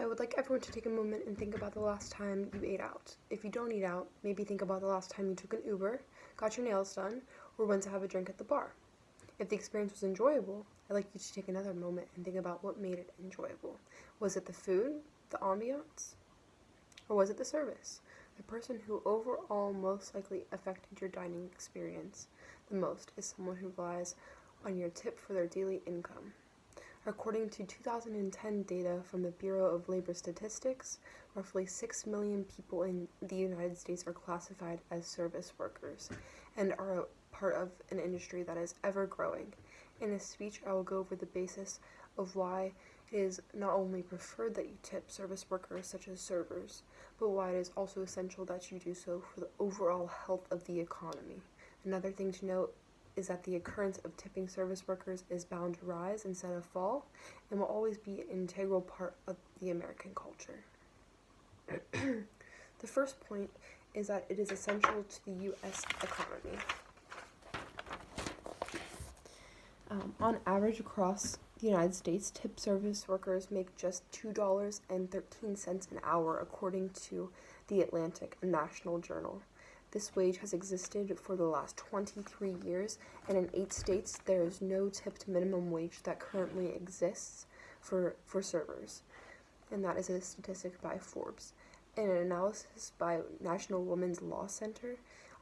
I would like everyone to take a moment and think about the last time you ate out. If you don't eat out, maybe think about the last time you took an Uber, got your nails done, or went to have a drink at the bar. If the experience was enjoyable, I'd like you to take another moment and think about what made it enjoyable. Was it the food, the ambiance, or was it the service? The person who overall most likely affected your dining experience the most is someone who relies on your tip for their daily income. According to 2010 data from the Bureau of Labor Statistics, roughly 6 million people in the United States are classified as service workers and are a part of an industry that is ever growing. In this speech, I will go over the basis of why it is not only preferred that you tip service workers such as servers, but why it is also essential that you do so for the overall health of the economy. Another thing to note is that the occurrence of tipping service workers is bound to rise instead of fall, and will always be an integral part of the American culture. The first point is that it is essential to the U.S. economy. On average across the United States, tip service workers make just $2.13 an hour, according to the Atlantic, a national journal. This wage has existed for the last 23 years, and in 8 states, there is no tipped minimum wage that currently exists for servers. And that is a statistic by Forbes. In an analysis by National Women's Law Center,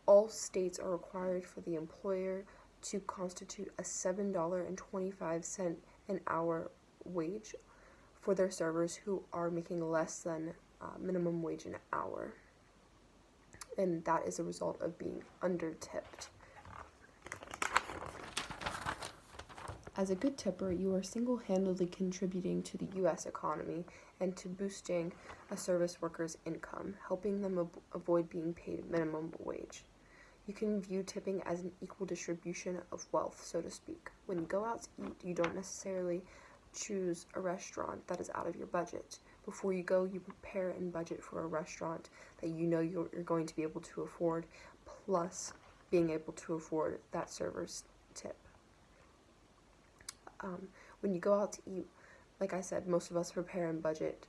all states are required for the employer to constitute a $7.25 an hour wage for their servers who are making less than minimum wage an hour. And that is a result of being under-tipped. As a good tipper, you are single-handedly contributing to the U.S. economy and to boosting a service worker's income, helping them avoid being paid minimum wage. You can view tipping as an equal distribution of wealth, so to speak. When you go out to eat, you don't necessarily choose a restaurant that is out of your budget. Before you go, you prepare and budget for a restaurant that you know you're going to be able to afford, plus being able to afford that server's tip. When you go out to eat, like I said, most of us prepare and budget.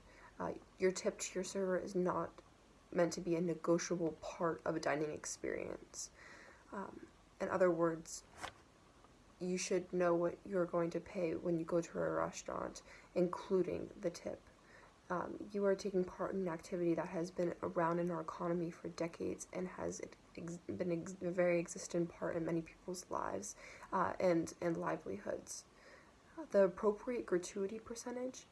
Your tip to your server is not meant to be a negotiable part of a dining experience. In other words, you should know what you're going to pay when you go to a restaurant, including the tip. You are taking part in an activity that has been around in our economy for decades and has been a very existent part in many people's lives and livelihoods. The appropriate gratuity percentage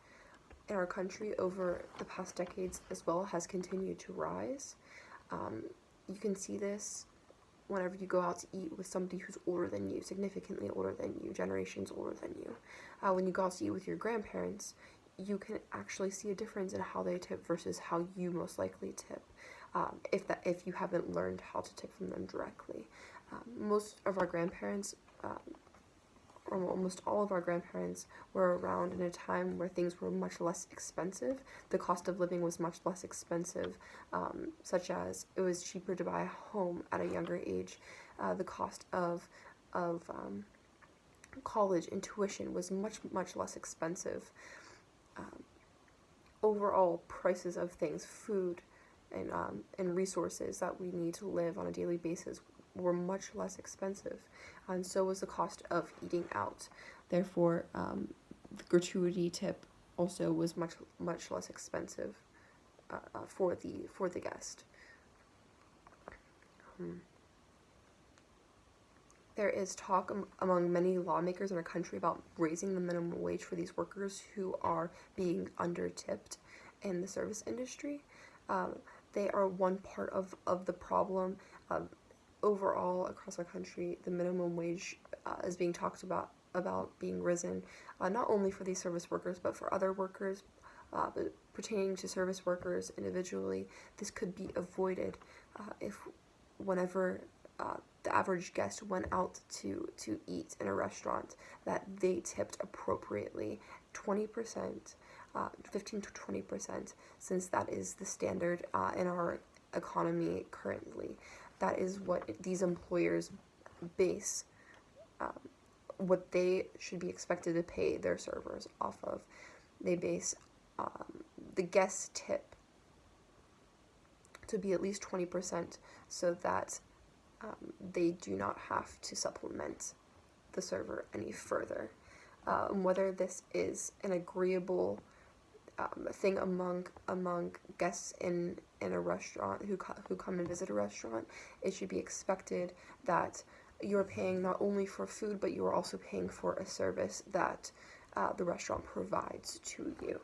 in our country over the past decades as well has continued to rise. You can see this whenever you go out to eat with somebody who's older than you, significantly older than you, generations older than you. When you go out to eat with your grandparents, you can actually see a difference in how they tip versus how you most likely tip, if you haven't learned how to tip from them directly. Most of our grandparents, or almost all of our grandparents, were around in a time where things were much less expensive. The cost of living was much less expensive, such as it was cheaper to buy a home at a younger age. The cost of college and tuition was much less expensive. Overall prices of things, food and resources that we need to live on a daily basis were much less expensive, and so was the cost of eating out. Therefore, the gratuity tip also was much less expensive for the guest. There is talk among many lawmakers in our country about raising the minimum wage for these workers who are being under-tipped in the service industry. They are one part of the problem. Overall, across our country, the minimum wage is being talked about being risen, not only for these service workers, but for other workers. But pertaining to service workers individually, this could be avoided if whenever the average guest went out to eat in a restaurant, that they tipped appropriately 20%, 15 to 20%, since that is the standard in our economy currently. That is what these employers base what they should be expected to pay their servers off of. They base the guest tip to be at least 20% so that they do not have to supplement the server any further. Whether this is an agreeable thing among guests in a restaurant who come and visit a restaurant, it should be expected that you're paying not only for food, but you are also paying for a service that the restaurant provides to you.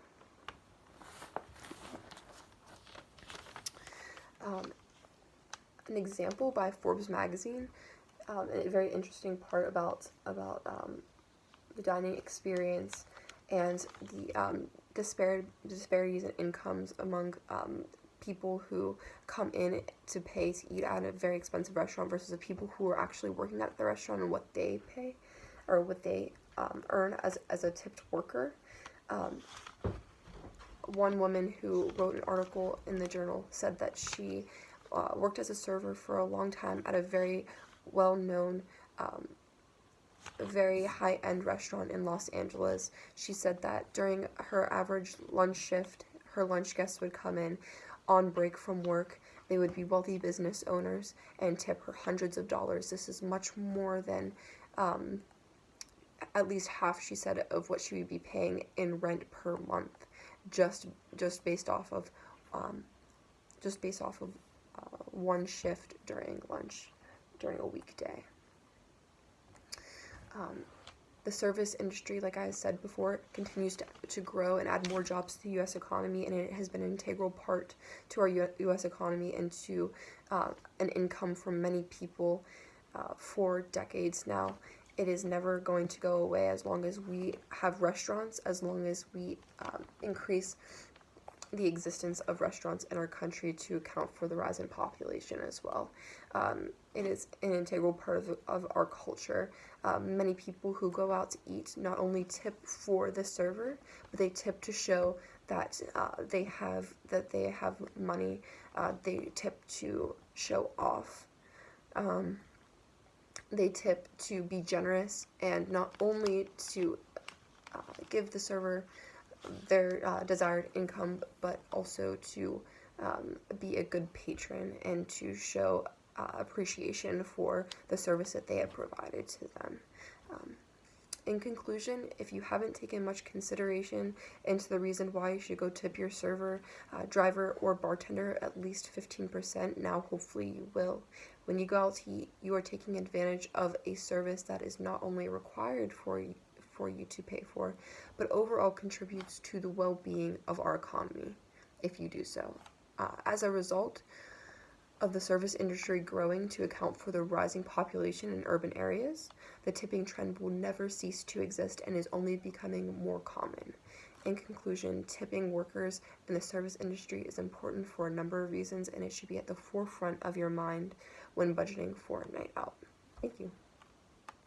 An example by Forbes magazine, a very interesting part about the dining experience and the disparities in incomes among people who come in to pay to eat at a very expensive restaurant versus the people who are actually working at the restaurant and what they pay or what they earn as a tipped worker. One woman who wrote an article in the journal said that she worked as a server for a long time at a very well-known, very high-end restaurant in Los Angeles. She said that during her average lunch shift, her lunch guests would come in on break from work. They would be wealthy business owners and tip her hundreds of dollars. This is much more than at least half, she said, of what she would be paying in rent per month, just based off of one shift during lunch during a weekday. The service industry, like I said before, continues to grow and add more jobs to the U.S. economy, and it has been an integral part to our U.S. economy and to an income for many people for decades now. It is never going to go away as long as we have restaurants, as long as we increase the existence of restaurants in our country to account for the rise in population as well. It is an integral part of our culture. Many people who go out to eat not only tip for the server, but they tip to show that they have money. They tip to show off. They tip to be generous and not only to give the server their desired income, but also to be a good patron and to show appreciation for the service that they have provided to them. In conclusion, if you haven't taken much consideration into the reason why you should go tip your server, driver, or bartender at least 15%, now hopefully you will. When you go out to eat, you are taking advantage of a service that is not only required for you to pay for, but overall contributes to the well-being of our economy if you do so. As a result of the service industry growing to account for the rising population in urban areas, the tipping trend will never cease to exist and is only becoming more common. In conclusion, tipping workers in the service industry is important for a number of reasons, and it should be at the forefront of your mind when budgeting for a night out. Thank you.